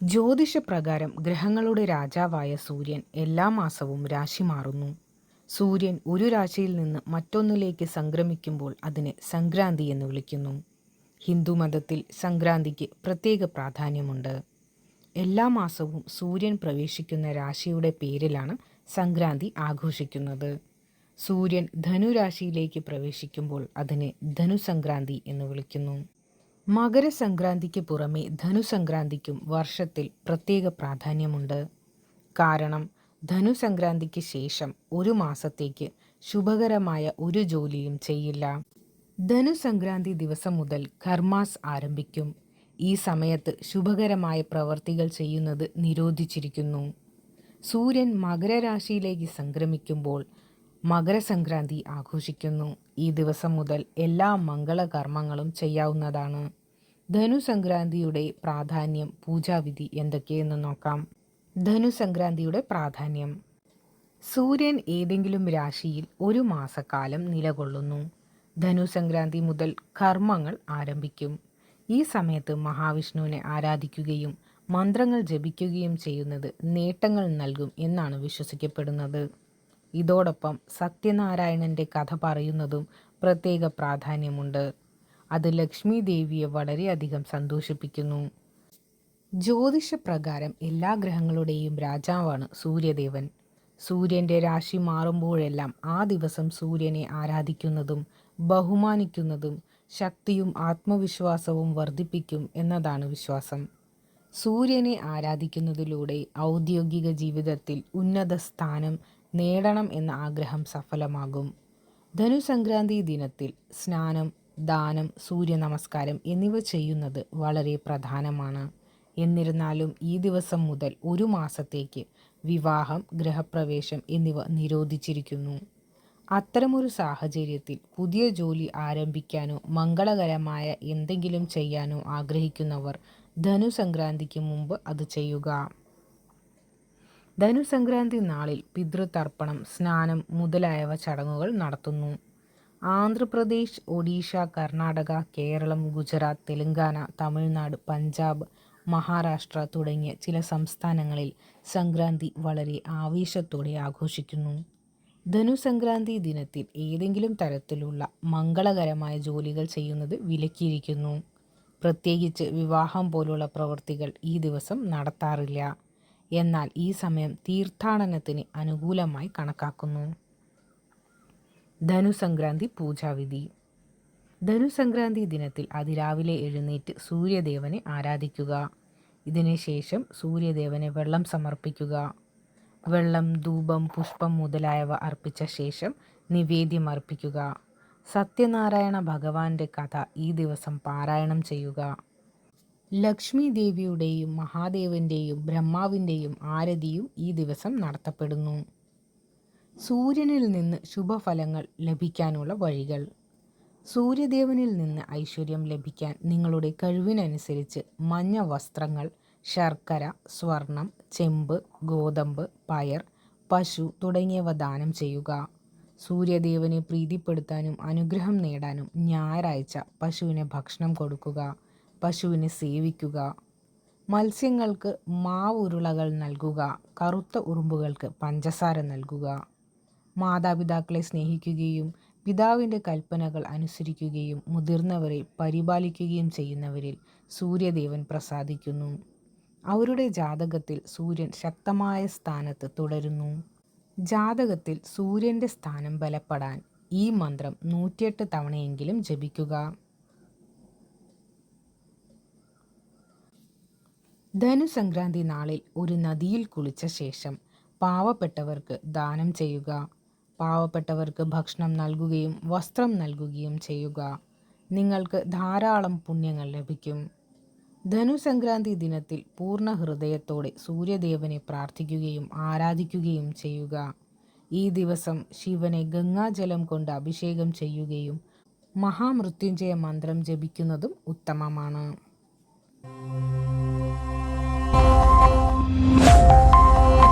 ജ്യോതിഷപ്രകാരം ഗ്രഹങ്ങളുടെ രാജാവായ സൂര്യൻ എല്ലാ മാസവും രാശി മാറുന്നു. സൂര്യൻ ഒരു രാശിയിൽ നിന്ന് മറ്റൊന്നിലേക്ക് സംക്രമിക്കുമ്പോൾ അതിനെ സംക്രാന്തി എന്ന് വിളിക്കുന്നു. ഹിന്ദുമതത്തിൽ സംക്രാന്തിക്ക് പ്രത്യേക പ്രാധാന്യമുണ്ട്. എല്ലാ മാസവും സൂര്യൻ പ്രവേശിക്കുന്ന രാശിയുടെ പേരിലാണ് സംക്രാന്തി ആഘോഷിക്കുന്നത്. സൂര്യൻ ധനുരാശിയിലേക്ക് പ്രവേശിക്കുമ്പോൾ അതിനെ ധനുസംക്രാന്തി എന്ന് വിളിക്കുന്നു. മകരസംക്രാന്തിക്ക് പുറമെ ധനുസംക്രാന്തിക്കും വർഷത്തിൽ പ്രത്യേക പ്രാധാന്യമുണ്ട്. കാരണം ധനുസംക്രാന്തിക്ക് ശേഷം ഒരു മാസത്തേക്ക് ശുഭകരമായ ഒരു ജോലിയും ചെയ്യില്ല. ധനുസംക്രാന്തി ദിവസം മുതൽ കർമാസ് ആരംഭിക്കും. ഈ സമയത്ത് ശുഭകരമായ പ്രവർത്തികൾ ചെയ്യുന്നത് നിരോധിച്ചിരിക്കുന്നു. സൂര്യൻ മകരരാശിയിലേക്ക് സംക്രമിക്കുമ്പോൾ മകരസംക്രാന്തി ആഘോഷിക്കുന്നു. ഈ ദിവസം മുതൽ എല്ലാ മംഗളകർമ്മങ്ങളും ചെയ്യാവുന്നതാണ്. ധനുസംക്രാന്തിയുടെ പ്രാധാന്യം, പൂജാവിധി എന്തൊക്കെയെന്ന് നോക്കാം. ധനുസംക്രാന്തിയുടെ പ്രാധാന്യം: സൂര്യൻ ഏതെങ്കിലും രാശിയിൽ ഒരു മാസക്കാലം നിലകൊള്ളുന്നു. ധനുസംക്രാന്തി മുതൽ കർമ്മങ്ങൾ ആരംഭിക്കും. ഈ സമയത്ത് മഹാവിഷ്ണുവിനെ ആരാധിക്കുകയും മന്ത്രങ്ങൾ ജപിക്കുകയും ചെയ്യുന്നത് നേട്ടങ്ങൾ നൽകും എന്നാണ് വിശ്വസിക്കപ്പെടുന്നത്. ഇതോടൊപ്പം സത്യനാരായണന്റെ കഥ പറയുന്നതും പ്രത്യേക പ്രാധാന്യമുണ്ട്. അത് ലക്ഷ്മി ദേവിയെ വളരെയധികം സന്തോഷിപ്പിക്കുന്നു. ജ്യോതിഷപ്രകാരം എല്ലാ ഗ്രഹങ്ങളുടെയും രാജാവാണ് സൂര്യദേവൻ. സൂര്യന്റെ രാശി മാറുമ്പോഴെല്ലാം ആ ദിവസം സൂര്യനെ ആരാധിക്കുന്നതും ബഹുമാനിക്കുന്നതും ശക്തിയും ആത്മവിശ്വാസവും വർദ്ധിപ്പിക്കും എന്നതാണ് വിശ്വാസം. സൂര്യനെ ആരാധിക്കുന്നതിലൂടെ ഔദ്യോഗിക ജീവിതത്തിൽ ഉന്നത സ്ഥാനം നേടണം എന്ന ആഗ്രഹം സഫലമാകും. ധനുസംക്രാന്തി ദിനത്തിൽ സ്നാനം, ദാനം, സൂര്യനമസ്കാരം എന്നിവ ചെയ്യുന്നത് വളരെ പ്രധാനമാണ്. എന്നിരുന്നാലും ഈ ദിവസം മുതൽ ഒരു മാസത്തേക്ക് വിവാഹം, ഗൃഹപ്രവേശം എന്നിവ നിരോധിച്ചിരിക്കുന്നു. അത്തരമൊരു സാഹചര്യത്തിൽ പുതിയ ജോലി ആരംഭിക്കാനോ മംഗളകരമായ എന്തെങ്കിലും ചെയ്യാനോ ആഗ്രഹിക്കുന്നവർ ധനുസംക്രാന്തിക്ക് മുമ്പ് അത് ചെയ്യുക. ധനുസംക്രാന്തി നാളിൽ പിതൃതർപ്പണം, സ്നാനം മുതലായവ ചടങ്ങുകൾ നടത്തുന്നു. ആന്ധ്രാപ്രദേശ്, ഒഡീഷ, കർണാടക, കേരളം, ഗുജറാത്ത്, തെലങ്കാന, തമിഴ്നാട്, പഞ്ചാബ്, മഹാരാഷ്ട്ര തുടങ്ങിയ ചില സംസ്ഥാനങ്ങളിൽ സംക്രാന്തി വളരെ ആവേശത്തോടെ ആഘോഷിക്കുന്നു. ധനുസംക്രാന്തി ദിനത്തിൽ ഏതെങ്കിലും തരത്തിലുള്ള മംഗളകരമായ ജോലികൾ ചെയ്യുന്നത് വിലക്കിയിരിക്കുന്നു. പ്രത്യേകിച്ച് വിവാഹം പോലുള്ള പ്രവൃത്തികൾ ഈ ദിവസം നടത്താറില്ല. എന്നാൽ ഈ സമയം തീർത്ഥാടനത്തിന് അനുകൂലമായി കണക്കാക്കുന്നു. ധനുസംക്രാന്തി പൂജാവിധി: ധനുസംക്രാന്തി ദിനത്തിൽ അതിരാവിലെ എഴുന്നേറ്റ് സൂര്യദേവനെ ആരാധിക്കുക. ഇതിനുശേഷം സൂര്യദേവന് വെള്ളം സമർപ്പിക്കുക. വെള്ളം, ധൂപം, പുഷ്പം മുതലായവ അർപ്പിച്ച ശേഷം നിവേദ്യം അർപ്പിക്കുക. സത്യനാരായണ ഭഗവാന്റെ കഥ ഈ ദിവസം പാരായണം ചെയ്യുക. ലക്ഷ്മി ദേവിയുടെയും മഹാദേവന്റെയും ബ്രഹ്മാവിൻ്റെയും ആരതിയും ഈ ദിവസം നടത്തപ്പെടുന്നു. സൂര്യനിൽ നിന്ന് ശുഭഫലങ്ങൾ ലഭിക്കാനുള്ള വഴികൾ: സൂര്യദേവനിൽ നിന്ന് ഐശ്വര്യം ലഭിക്കാൻ നിങ്ങളുടെ കഴിവിനനുസരിച്ച് മഞ്ഞ വസ്ത്രങ്ങൾ, ശർക്കര, സ്വർണം, ചെമ്പ്, ഗോതമ്പ്, പയർ, പശു തുടങ്ങിയവ ദാനം ചെയ്യുക. സൂര്യദേവനെ പ്രീതിപ്പെടുത്താനും അനുഗ്രഹം നേടാനും ഞായറാഴ്ച പശുവിന് ഭക്ഷണം കൊടുക്കുക. പശുവിനെ സേവിക്കുക. മത്സ്യങ്ങൾക്ക് മാവുരുളകൾ നൽകുക. കറുത്ത ഉറുമ്പുകൾക്ക് പഞ്ചസാര നൽകുക. മാതാപിതാക്കളെ സ്നേഹിക്കുകയും പിതാവിൻ്റെ കൽപ്പനകൾ അനുസരിക്കുകയും മുതിർന്നവരെ പരിപാലിക്കുകയും ചെയ്യുന്നവരിൽ സൂര്യദേവൻ പ്രസാദിക്കുന്നു. അവരുടെ ജാതകത്തിൽ സൂര്യൻ ശക്തമായ സ്ഥാനത്ത് തുടരുന്നു. ജാതകത്തിൽ സൂര്യൻ്റെ സ്ഥാനം ബലപ്പെടാൻ ഈ മന്ത്രം 108 തവണയെങ്കിലും ജപിക്കുക. ധനുസംക്രാന്തി നാളിൽ ഒരു നദിയിൽ കുളിച്ച ശേഷം പാവപ്പെട്ടവർക്ക് ദാനം ചെയ്യുക. പാവപ്പെട്ടവർക്ക് ഭക്ഷണം നൽകുകയും വസ്ത്രം നൽകുകയും ചെയ്യുക. നിങ്ങൾക്ക് ധാരാളം പുണ്യങ്ങൾ ലഭിക്കും. ധനുസംക്രാന്തി ദിനത്തിൽ പൂർണ്ണ ഹൃദയത്തോടെ സൂര്യദേവനെ പ്രാർത്ഥിക്കുകയും ആരാധിക്കുകയും ചെയ്യുക. ഈ ദിവസം ശിവനെ ഗംഗാജലം കൊണ്ട് അഭിഷേകം ചെയ്യുകയും മഹാമൃത്യുഞ്ജയ മന്ത്രം ജപിക്കുന്നതും ഉത്തമമാണ്.